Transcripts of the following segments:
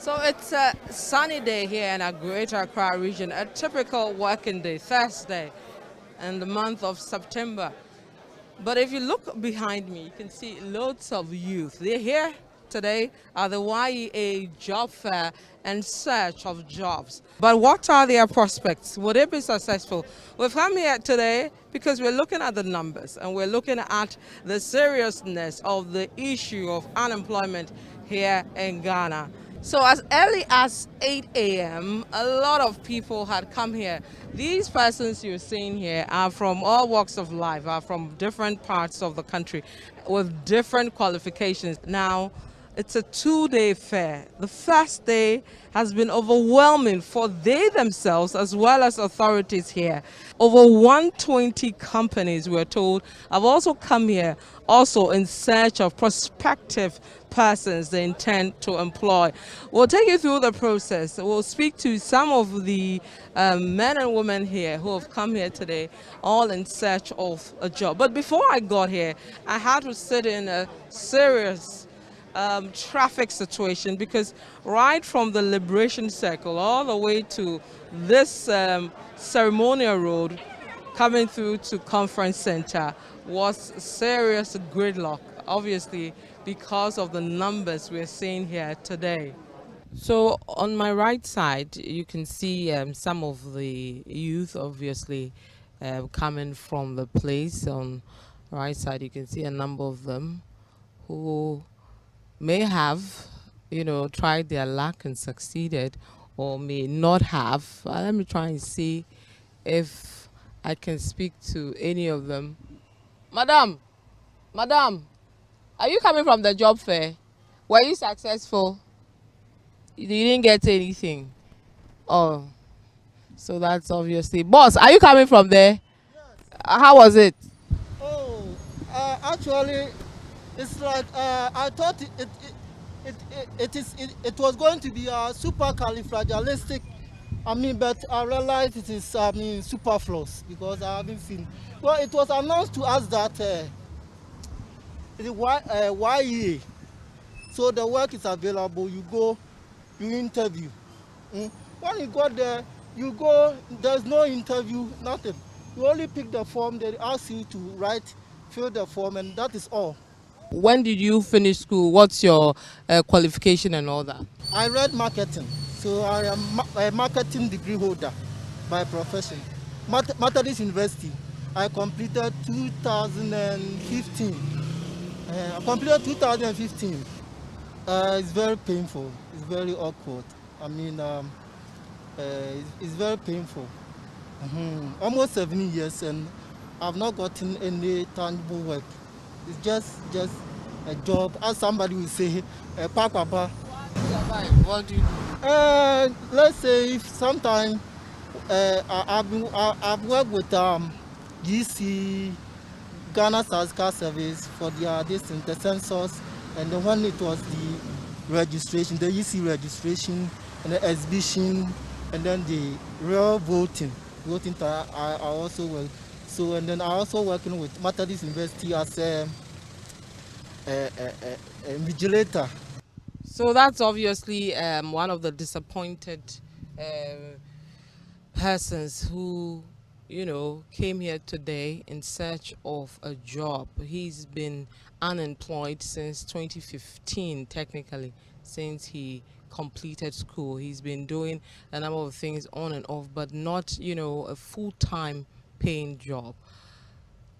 So it's a sunny day here in our Greater Accra region, a typical working day, Thursday, in the month of September. But if you look behind me, you can see loads of youth. They're here today at the WEIJA job fair in search of jobs. But what are their prospects? Will they be successful? We've come here today because we're looking at the numbers and we're looking at the seriousness of the issue of unemployment here in Ghana. So as early as 8 a.m., a lot of people had come here. These persons you're seeing here are from all walks of life, are from different parts of the country with different qualifications. Now, it's a two-day fair. The first day has been overwhelming for they themselves as well as authorities here. Over 120 companies, we're told, have also come here also in search of prospective persons they intend to employ. We'll take you through the process. We'll speak to some of the men and women here who have come here today, all in search of a job. But before I got here, I had to sit in a serious traffic situation because right from the Liberation Circle all the way to this ceremonial road coming through to Conference Center was serious gridlock, obviously because of the numbers we're seeing here today. So on my right side, you can see some of the youth obviously coming from the place. On the right side, you can see a number of them who may have, tried their luck and succeeded, or may not have. Let me try and see if I can speak to any of them. Madam, are you coming from the job fair? Were you successful? You didn't get anything. Oh, so that's obviously. Boss, are you coming from there? Yes. How was it? Oh, actually, it's like I thought it was going to be a supercalifragilistic. But I realized it is superfluous because I haven't seen. Well, it was announced to us that the YEA, so the work is available. You go, you interview. When you got there, you go. There's no interview, nothing. You only pick the form. They ask you to fill the form, and that is all. When did you finish school? What's your qualification and all that? I read marketing, so I am a marketing degree holder by profession. Methodist University. I completed 2015. I completed 2015. It's very painful. It's very awkward. It's very painful. Almost 7 years, and I've not gotten any tangible work. It's just a job, as somebody will say, a papa. What do you do? Let's say if sometime I've worked with GC, Ghana Statistical Service for the census, and then when it was the registration, the EC registration, and the exhibition, and then the real voting time, I also work. So, and then I also working with Methodist University as a vigilator. So that's obviously one of the disappointed persons who, came here today in search of a job. He's been unemployed since 2015, technically, since he completed school. He's been doing a number of things on and off, but not, a full-time paying job.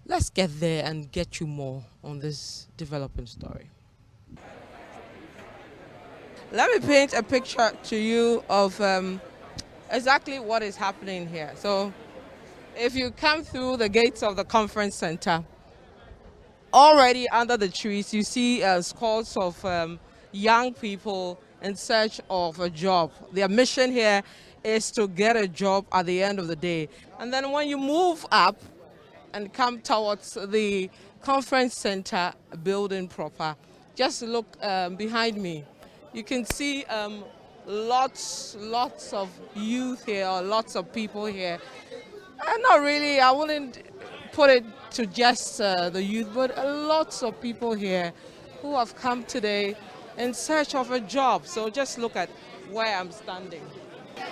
Let's get there and get you more on this developing story. Let me paint a picture to you of exactly what is happening here. So if you come through the gates of the conference center, already under the trees you see scores of young people in search of a job. Their mission here is to get a job at the end of the day. And then when you move up and come towards the conference center building proper, just look behind me. You can see lots of youth here, or lots of people here. Not really, I wouldn't put it to just the youth, but lots of people here who have come today in search of a job. So just look at where I'm standing.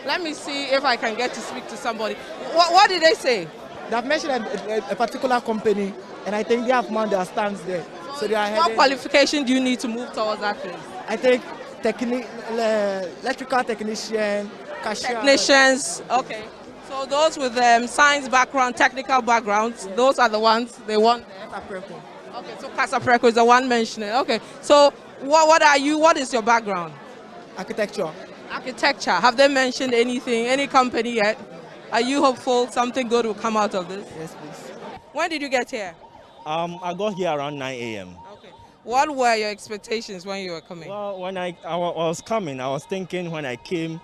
Let me see if I can get to speak to somebody. What did they say? They have mentioned a particular company, and I think they have man that stands there. So they are What heading. qualification do you need to move towards that place? I think electrical technician, cashier. Technicians, okay. So those with science background, technical backgrounds, those are the ones they want there. Okay, so Casa Preco is the one mentioning. Okay, so what are you? What is your background? Architecture. Architecture. Have they mentioned anything, any company yet? Are you hopeful something good will come out of this? Yes, please. When did you get here? I got here around 9 a.m. Okay. What were your expectations when you were coming? Well, when I was coming, I was thinking when I came,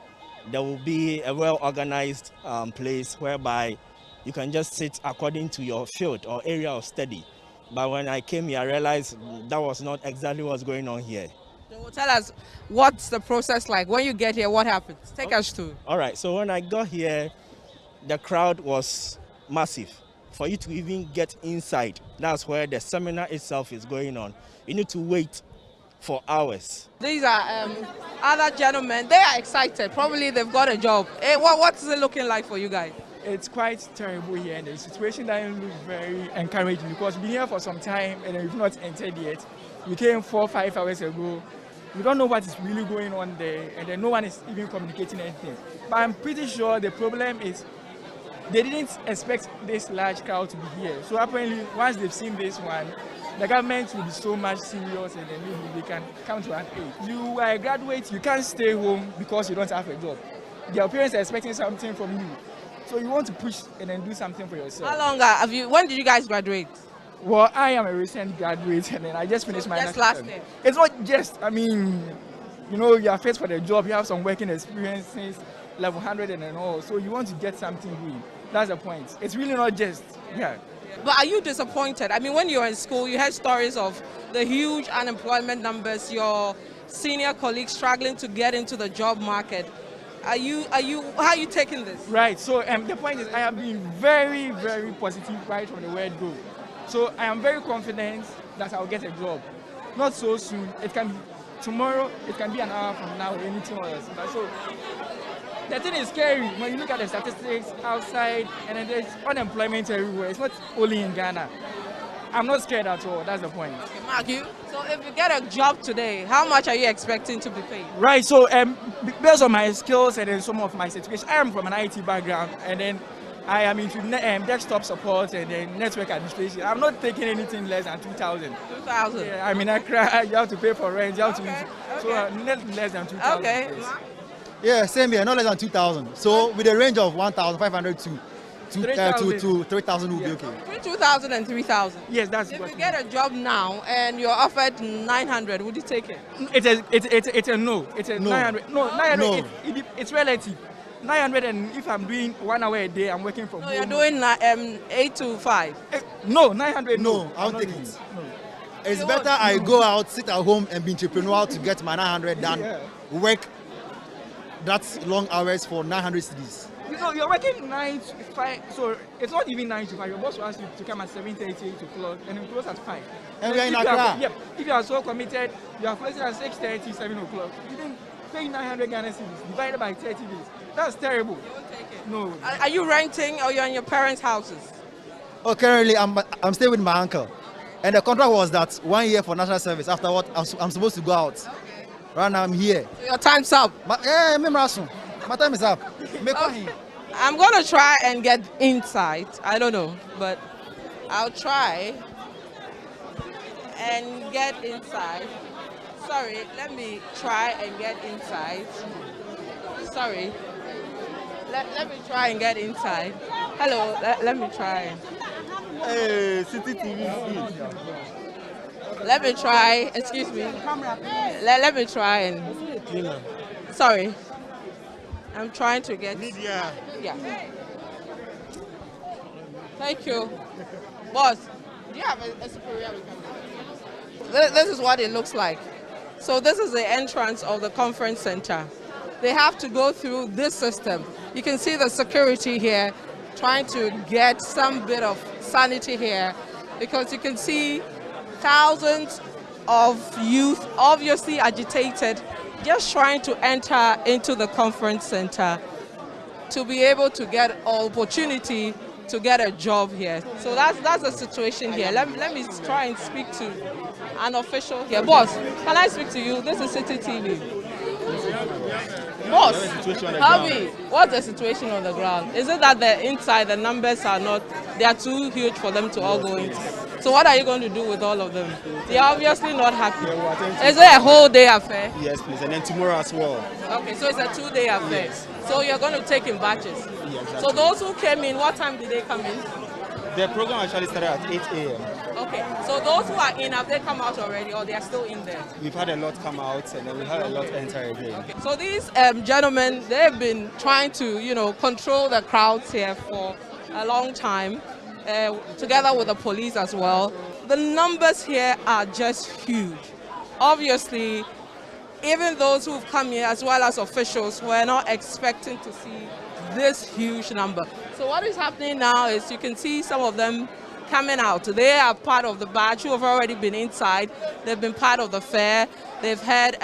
there will be a well-organized place whereby you can just sit according to your field or area of study. But when I came here, I realized that was not exactly what's going on here. So tell us, what's the process like? When you get here, what happens? Take us through. All right, so when I got here, the crowd was massive. For you to even get inside, that's where the seminar itself is going on. You need to wait for hours. These are other gentlemen. They are excited. Probably they've got a job. Hey, what's it looking like for you guys? It's quite terrible here, and the situation doesn't look very encouraging because we've been here for some time and we've not entered yet. We came 4 or 5 hours ago. We don't know what is really going on there, and then no one is even communicating anything. But I'm pretty sure the problem is they didn't expect this large crowd to be here. So apparently, once they've seen this one, the government will be so much serious, and then maybe they can come to an aid. You are a graduate, you can't stay home because you don't have a job. Your parents are expecting something from you. So you want to push and then do something for yourself. How long have you? When did you guys graduate? Well, I am a recent graduate, and then I just finished my Just last year. It's not just, I mean, you know, you are faced for the job, you have some working experiences, level 100 and all, so you want to get something doing. That's the point. It's really not just, yeah. But are you disappointed? I mean, when you were in school, you heard stories of the huge unemployment numbers, your senior colleagues struggling to get into the job market. How are you taking this? Right, so the point is I have been very, very positive right from the word go. So I am very confident that I'll get a job. Not so soon, it can be tomorrow, it can be an hour from now, or anything else. So the thing is scary when you look at the statistics outside and then there's unemployment everywhere. It's not only in Ghana. I'm not scared at all, that's the point. Okay, Mark, you? So if you get a job today, how much are you expecting to be paid? Right, so based on my skills and then some of my certifications, I am from an IT background and then I am into desktop support and then network administration. I'm not taking anything less than 2,000. 2,000? Yeah, I mean, you have to pay for rent, you have to, Okay. so not less than 2,000. Okay. Yes. Yeah, same here, not less than 2,000. So with a range of 1,500 to 3,000 will be okay. Between 2,000 and 3,000. Yes, that's If what you get a job now and you're offered 900, would you take it? it's a no. It's a No. 900. No, 900. No. It's relative. 900, and if I'm doing 1 hour a day, I'm working from No, home. you're doing 8 to 5. No, 900. No, I'll I'm not take doing it. No. It's better I go out, sit at home and be entrepreneurial to get my 900 than Yeah. work that long hours for 900 cedis. You know, you're working 9 to 5, so it's not even 9 to 5. Your boss wants you to come at 7:30, 8 o'clock, and you close at 5. And we are in If you Accra. Yep. If you are so committed, you are closing at 6:30, 7 o'clock. You then pay 900 Ghana cedis divided by 30 days. That's terrible. You won't take it. No. Are you renting or you're in your parents' houses? Oh, currently I'm staying with my uncle. And the contract was that 1 year for national service. After what, I'm supposed to go out. Okay. Right now I'm here. So your time's up. But my time is up. Okay. I'm going to try and get inside. I don't know, but I'll try and get inside. Sorry, let me try and get inside. Sorry. Let me try and get inside. Hello, let me try. Hey, City TV. Let me try, excuse me. Let me try and, sorry. I'm trying to get, yeah. Thank you. Boss, do you have a superior we can do? This is what it looks like. So this is the entrance of the conference center. They have to go through this system. You can see the security here trying to get some bit of sanity here because you can see thousands of youth, obviously agitated, just trying to enter into the conference center to be able to get an opportunity to get a job here. So that's the situation here. Let me try and speak to an official here. Boss, can I speak to you? This is City TV. Boss, tell me, what's the situation on the ground? Is it that the inside, the numbers are not, they are too huge for them to all go into? So what are you going to do with all of them? They are obviously not happy. Is it a whole day affair? Yes, please, and then tomorrow as well. Okay, so it's a 2-day affair. Yes. So you're going to take in batches? Yes, exactly. So those who came in, what time did they come in? The program actually started at 8 a.m. Okay, so those who are in, have they come out already or they are still in there? We've had a lot come out and then we had a lot enter again. Okay. So these gentlemen, they've been trying to, control the crowds here for a long time, together with the police as well. The numbers here are just huge. Obviously, even those who've come here, as well as officials, were not expecting to see this huge number. So what is happening now is you can see some of them coming out. They are part of the batch who have already been inside. They've been part of the fair. They've had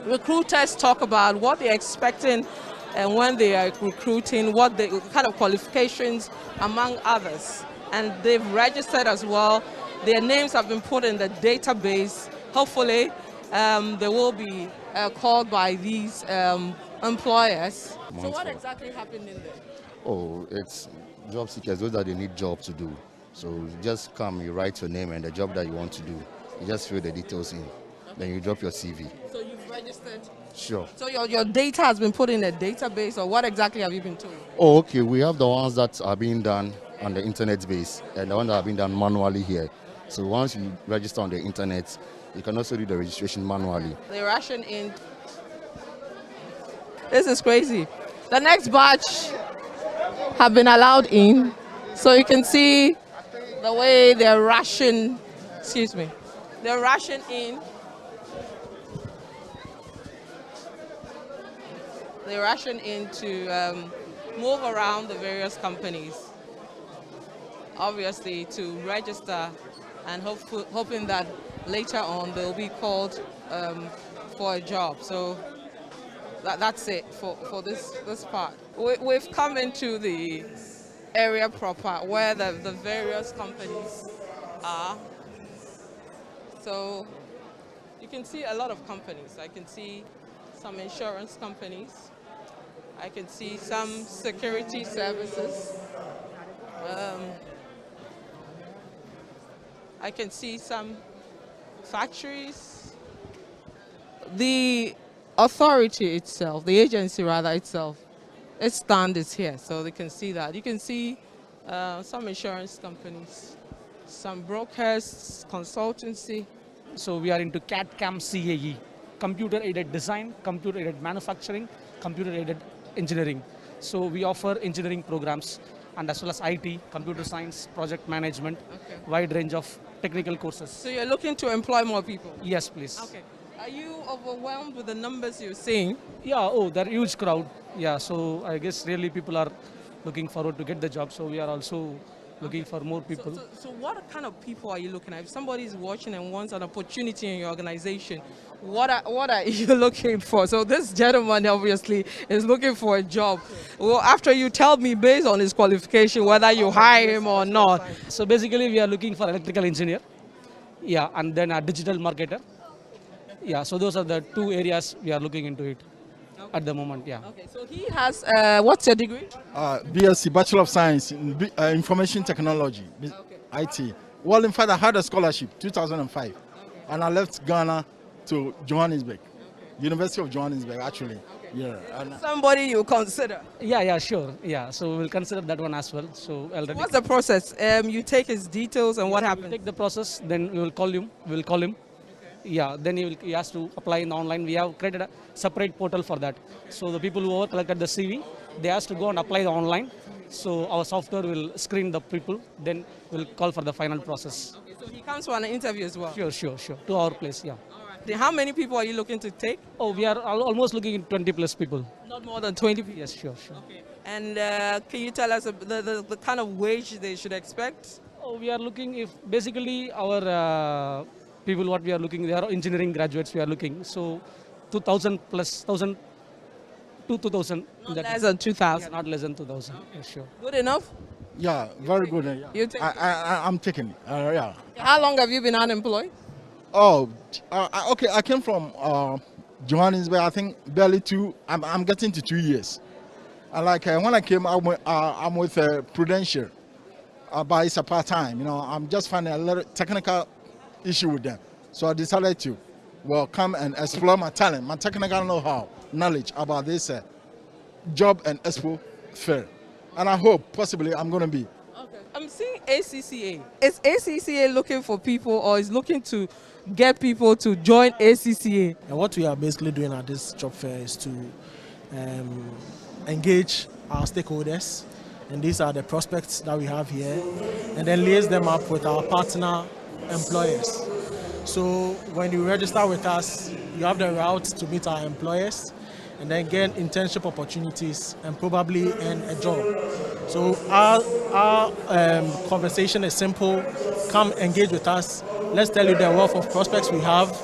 recruiters talk about what they're expecting and when they are recruiting, what the kind of qualifications, among others. And they've registered as well. Their names have been put in the database. Hopefully, they will be called by these employers. So what exactly happened in there? Oh, it's job seekers, those that they need job to do. So you just come, you write your name and the job that you want to do. You just fill the details in. Then you drop your CV. So you've registered? Sure. So your data has been put in a database, or what exactly have you been told? Oh, okay. We have the ones that are being done on the internet base and the ones that are being done manually here. So once you register on the internet, you can also do the registration manually. They ration in. This is crazy. The next batch have been allowed in, so you can see the way they're ration. Excuse me. They're ration in. They ration in to move around the various companies, obviously to register, and hoping that later on they'll be called for a job. So that's it for this part. We've come into the area proper where the various companies are. So you can see a lot of companies. I can see some insurance companies. I can see some security services. I can see some factories. The authority itself, the agency rather itself, its stand is here, so they can see that. You can see some insurance companies, some brokers, consultancy. So we are into CAD/CAM CAE, computer-aided design, computer-aided manufacturing, computer-aided engineering. So we offer engineering programs and as well as IT, computer science, project management, wide range of technical courses. So you're looking to employ more people? Yes, please. Okay. Are you overwhelmed with the numbers you're seeing? Yeah, they're a huge crowd. Yeah, so I guess really people are looking forward to get the job. So we are also looking for more people. So what kind of people are you looking at? If somebody is watching and wants an opportunity in your organization, what are you looking for? So this gentleman obviously is looking for a job. Well, after you tell me based on his qualification whether you hire him or not. So basically we are looking for electrical engineer. Yeah, and then a digital marketer. Yeah, so those are the two areas we are looking into it at the moment, yeah. Okay, so he has, what's your degree? BSc, Bachelor of Science in Information Technology, IT. Well, in fact, I had a scholarship, 2005, and I left Ghana to Johannesburg, University of Johannesburg, actually. Yeah. And somebody you consider? Yeah, sure. Yeah, so we'll consider that one as well. So what's the process? You take his details and what happens? We'll take the process, then we will call him. We'll call him. Yeah, then he has to apply in the online. We have created a separate portal for that. So the people who have collected the CV, they have to go and apply the online. So our software will screen the people, then we'll call for the final process. Okay, so he comes for an interview as well? Sure. To our place, yeah. All right. How many people are you looking to take? Oh, we are almost looking at 20 plus people. Not more than 20 people? Yes, sure. Okay. And can you tell us the kind of wage they should expect? Oh, we are looking if basically our people what we are looking, they are engineering graduates we are looking. So 2,000 plus 1,000 to 2,000. Not less than 2,000. Yeah, not less than 2,000. Yeah, sure. Good enough? Yeah, very good. Yeah. You take it? I'm taking it. Yeah. How long have you been unemployed? Oh, okay. I came from Johannesburg. I think barely I'm getting to 2 years. And like when I came, I'm with Prudential, but it's a part time. You know, I'm just finding a little technical issue with them. So I decided to, come and explore my talent, my technical knowledge about this job and expo fair. And I hope possibly I'm going to be. Okay. I'm seeing ACCA. Is ACCA looking for people or is looking to get people to join ACCA? And what we are basically doing at this job fair is to engage our stakeholders, and these are the prospects that we have here, and then liaise them up with our partner employers. So when you register with us, you have the route to meet our employers and then get internship opportunities and probably earn a job. So our conversation is simple. Come engage with us. Let's tell you the wealth of prospects we have,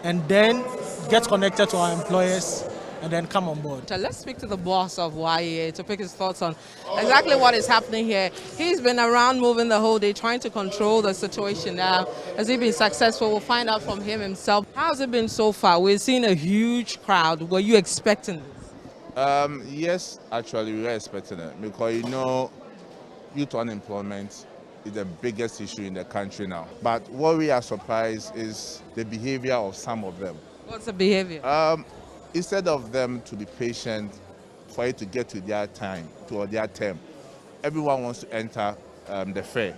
and then get connected to our employers and then come on board. Let's speak to the boss of WEIJA to pick his thoughts on exactly what is happening here. He's been around moving the whole day, trying to control the situation now. Has he been successful? We'll find out from him himself. How's it been so far? We've seen a huge crowd. Were you expecting this? Yes, actually, we were expecting it because, you know, youth unemployment is the biggest issue in the country now. But what we are surprised is the behavior of some of them. What's the behavior? Instead of them to be patient for it to get to their time, to their term, everyone wants to enter the fair,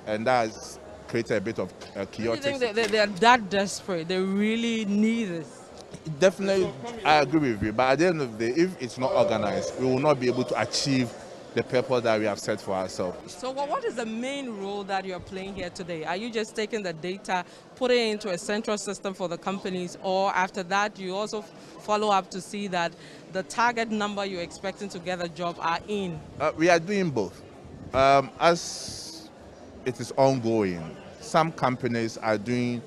and that has created a bit of chaotic. Do you think they are that desperate? They really need this? Definitely, I agree with you. But at the end of the day, if it's not organized, we will not be able to achieve the purpose that we have set for ourselves. So what is the main role that you're playing here today? Are you just taking the data, putting it into a central system for the companies, or after that you also follow up to see that the target number you're expecting to get a job are in? We are doing both. As it is ongoing, some companies are doing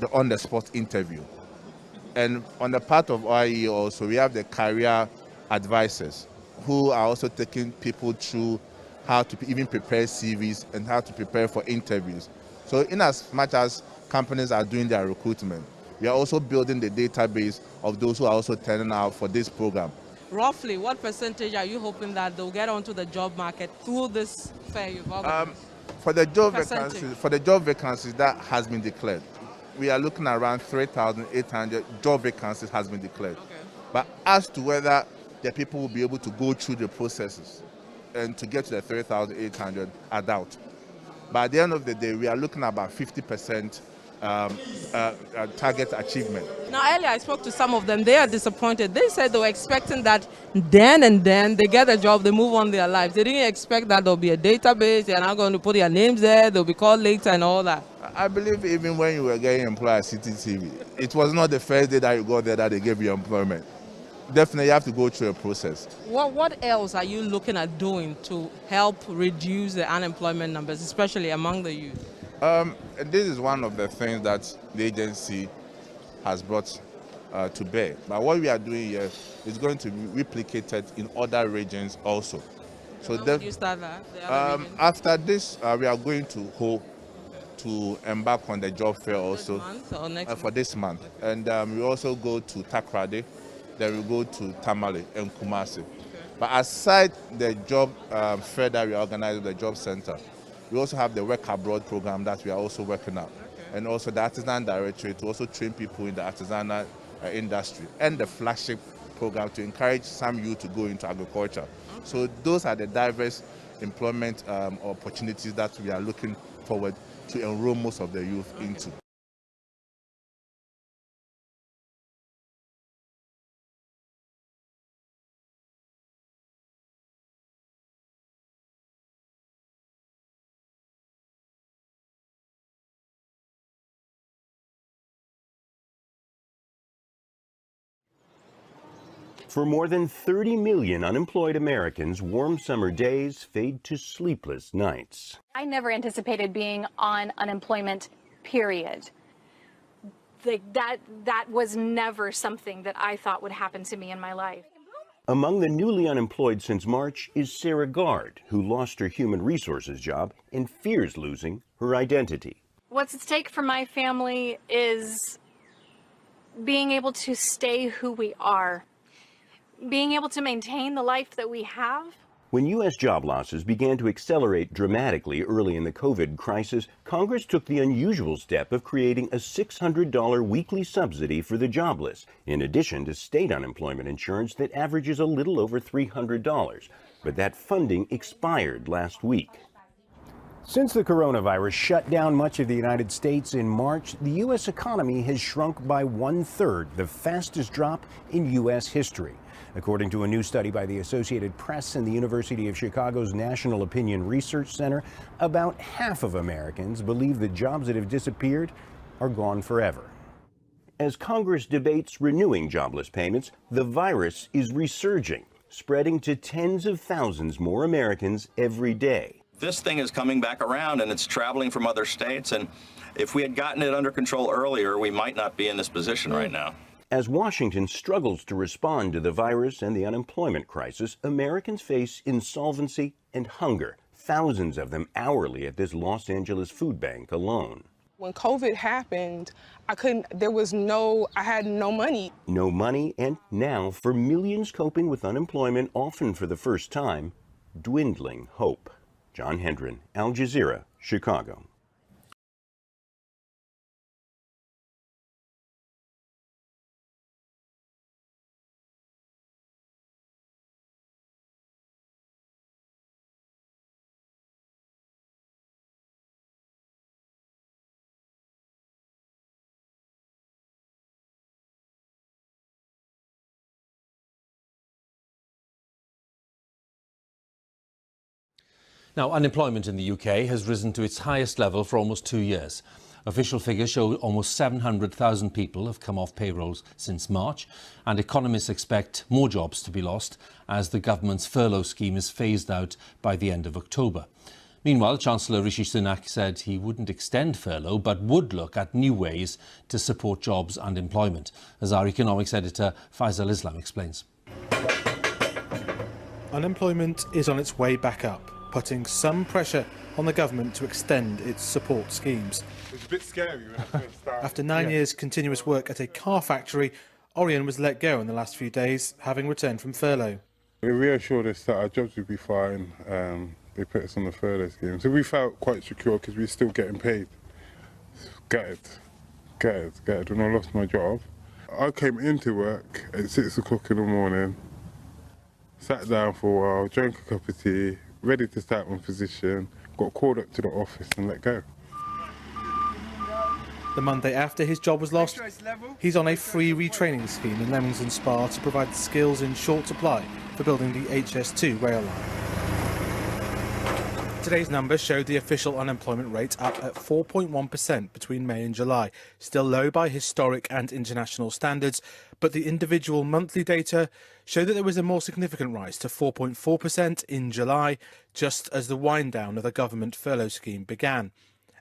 the on-the-spot interview. And on the part of WEIJA also, we have the career advisors who are also taking people through how to even prepare CVs and how to prepare for interviews. So in as much as companies are doing their recruitment, we are also building the database of those who are also turning out for this program. Roughly, what percentage are you hoping that they'll get onto the job market through this fair you've organized? For the job vacancies that has been declared, we are looking at around 3,800 job vacancies has been declared. Okay. But as to whether the people will be able to go through the processes and to get to the 3,800, I doubt. But at the end of the day, we are looking at about 50% target achievement. Now, earlier I spoke to some of them. They are disappointed. They said they were expecting that then and then they get a job, they move on their lives. They didn't expect that there'll be a database, they're not going to put their names there, they'll be called later and all that. I believe even when you were getting employed at CTTV, it was not the first day that you got there that they gave you employment. Definitely you have to go through a process. What else are you looking at doing to help reduce the unemployment numbers, especially among the youth? This is one of the things that the agency has brought to bear. But what we are doing here is going to be replicated in other regions also. So when you start that? After this, we are going to embark on the job fair also. This month or next for this month. Okay. And we also go to Takrade, then we go to Tamale and Kumasi. Okay. But aside the job fair that we organize at the job center, we also have the work abroad program that we are also working on. Okay. And also the artisan directory to also train people in the artisanal industry, and the flagship program to encourage some youth to go into agriculture. Okay. So those are the diverse employment opportunities that we are looking forward to enroll most of the youth into. For more than 30 million unemployed Americans, warm summer days fade to sleepless nights. I never anticipated being on unemployment, period. that was never something that I thought would happen to me in my life. Among the newly unemployed since March is Sarah Gard, who lost her human resources job and fears losing her identity. What's at stake for my family is being able to stay who we are, being able to maintain the life that we have. When U.S. job losses began to accelerate dramatically early in the COVID crisis, Congress took the unusual step of creating a $600 weekly subsidy for the jobless, in addition to state unemployment insurance that averages a little over $300. But that funding expired last week. Since the coronavirus shut down much of the United States in March, the U.S. economy has shrunk by 1/3, the fastest drop in U.S. history. According to a new study by the Associated Press and the University of Chicago's National Opinion Research Center, about half of Americans believe the jobs that have disappeared are gone forever. As Congress debates renewing jobless payments, the virus is resurging, spreading to tens of thousands more Americans every day. This thing is coming back around and it's traveling from other states, and if we had gotten it under control earlier, we might not be in this position right now. As Washington struggles to respond to the virus and the unemployment crisis, Americans face insolvency and hunger, thousands of them hourly at this Los Angeles food bank alone. When COVID happened, I had no money. No money, and now for millions coping with unemployment, often for the first time, dwindling hope. John Hendren, Al Jazeera, Chicago. Now, unemployment in the UK has risen to its highest level for almost 2 years. Official figures show almost 700,000 people have come off payrolls since March, and economists expect more jobs to be lost as the government's furlough scheme is phased out by the end of October. Meanwhile, Chancellor Rishi Sunak said he wouldn't extend furlough but would look at new ways to support jobs and employment, as our economics editor Faisal Islam explains. Unemployment is on its way back up, putting some pressure on the government to extend its support schemes. It's a bit scary when I first started. After 9 years continuous work at a car factory, Orion was let go in the last few days, having returned from furlough. They reassured us that our jobs would be fine. They put us on the furlough scheme, so we felt quite secure because we were still getting paid. Gutted when I lost my job. I came into work at 6 o'clock in the morning, sat down for a while, drank a cup of tea, ready to start my position, got called up to the office and let go. The Monday after his job was lost, he's on a free retraining scheme in Leamington Spa to provide skills in short supply for building the HS2 rail line. Today's numbers showed the official unemployment rate up at 4.1% between May and July, still low by historic and international standards, but the individual monthly data showed that there was a more significant rise to 4.4% in July, just as the wind-down of the government furlough scheme began.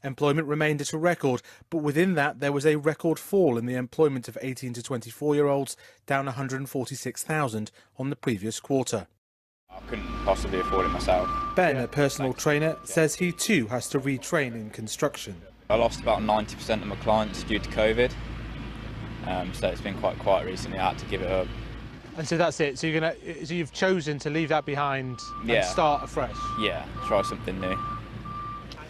Employment remained at a record, but within that there was a record fall in the employment of 18 to 24-year-olds, down 146,000 on the previous quarter. I couldn't possibly afford it myself. Ben, a personal trainer, says he too has to retrain in construction. I lost about 90% of my clients due to COVID, so it's been quite quiet recently. I had to give it up. And so that's it. So you've chosen to leave that behind and start afresh. Yeah, try something new.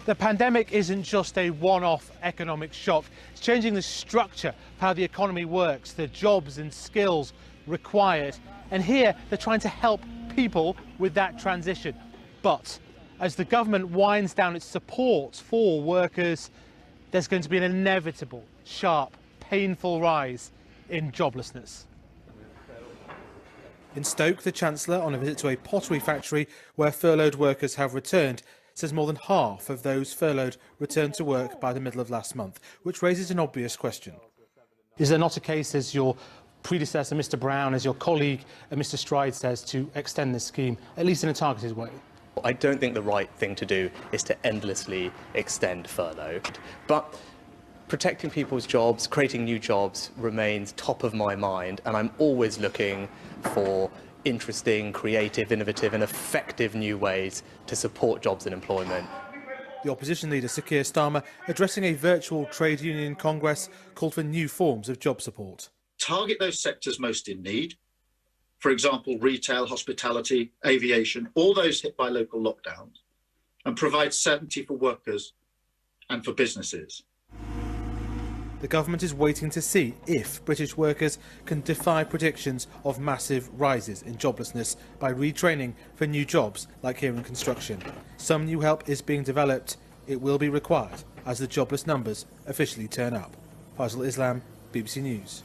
The pandemic isn't just a one-off economic shock. It's changing the structure of how the economy works, the jobs and skills required. And here they're trying to help people with that transition. But as the government winds down its support for workers, there's going to be an inevitable, sharp, painful rise in joblessness. In Stoke, the Chancellor, on a visit to a pottery factory where furloughed workers have returned, says more than half of those furloughed returned to work by the middle of last month, which raises an obvious question. Is there not a case, as your predecessor, Mr Brown, as your colleague, Mr Stride, says, to extend this scheme, at least in a targeted way? I don't think the right thing to do is to endlessly extend furlough. But protecting people's jobs, creating new jobs remains top of my mind, and I'm always looking for interesting, creative, innovative and effective new ways to support jobs and employment. The opposition leader Sir Keir Starmer, addressing a virtual trade union congress, called for new forms of job support. Target those sectors most in need, for example, retail, hospitality, aviation, all those hit by local lockdowns, and provide certainty for workers and for businesses. The government is waiting to see if British workers can defy predictions of massive rises in joblessness by retraining for new jobs like here in construction. Some new help is being developed. It will be required as the jobless numbers officially turn up. Faisal Islam, BBC News.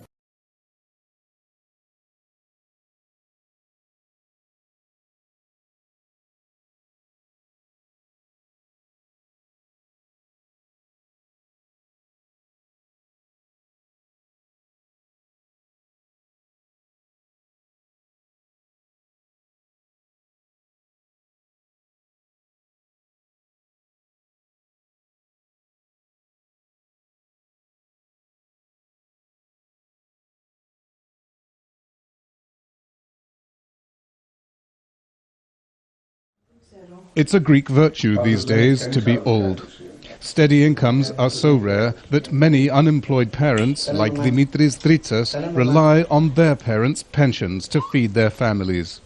It's a Greek virtue these days to be old. Steady incomes are so rare that many unemployed parents, like Dimitris Dritsas, rely on their parents' pensions to feed their families.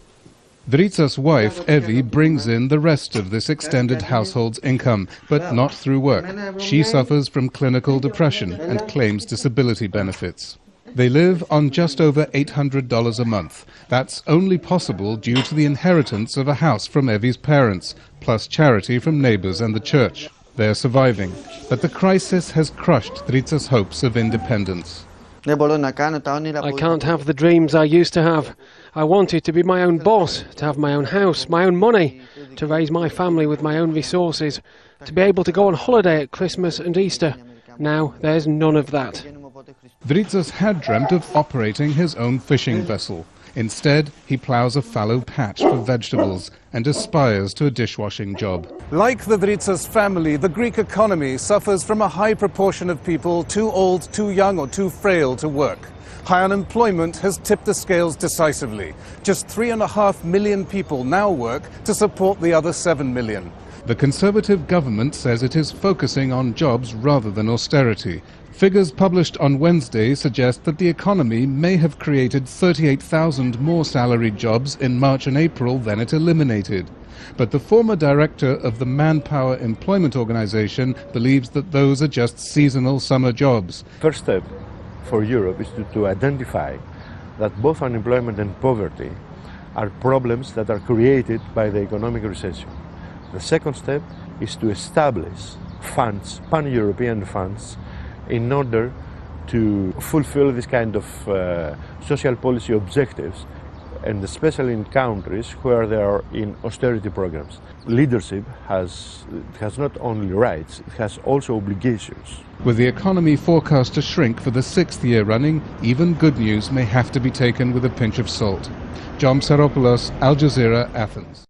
Dritsas' wife, Evi, brings in the rest of this extended household's income, but not through work. She suffers from clinical depression and claims disability benefits. They live on just over $800 a month. That's only possible due to the inheritance of a house from Evi's parents, plus charity from neighbors and the church. They're surviving, but the crisis has crushed Dritsas' hopes of independence. I can't have the dreams I used to have. I wanted to be my own boss, to have my own house, my own money, to raise my family with my own resources, to be able to go on holiday at Christmas and Easter. Now there's none of that. Dritsas had dreamt of operating his own fishing vessel. Instead, he ploughs a fallow patch for vegetables and aspires to a dishwashing job. Like the Dritsas family, the Greek economy suffers from a high proportion of people too old, too young or too frail to work. High unemployment has tipped the scales decisively. Just 3.5 million people now work to support the other 7 million. The Conservative government says it is focusing on jobs rather than austerity. Figures published on Wednesday suggest that the economy may have created 38,000 more salaried jobs in March and April than it eliminated. But the former director of the Manpower Employment Organization believes that those are just seasonal summer jobs. First step for Europe is to identify that both unemployment and poverty are problems that are created by the economic recession. The second step is to establish funds, pan-European funds, in order to fulfill this kind of social policy objectives, and especially in countries where they are in austerity programs. Leadership has not only rights, it has also obligations. With the economy forecast to shrink for the 6th year running, even good news may have to be taken with a pinch of salt. John Saropoulos, Al Jazeera, Athens.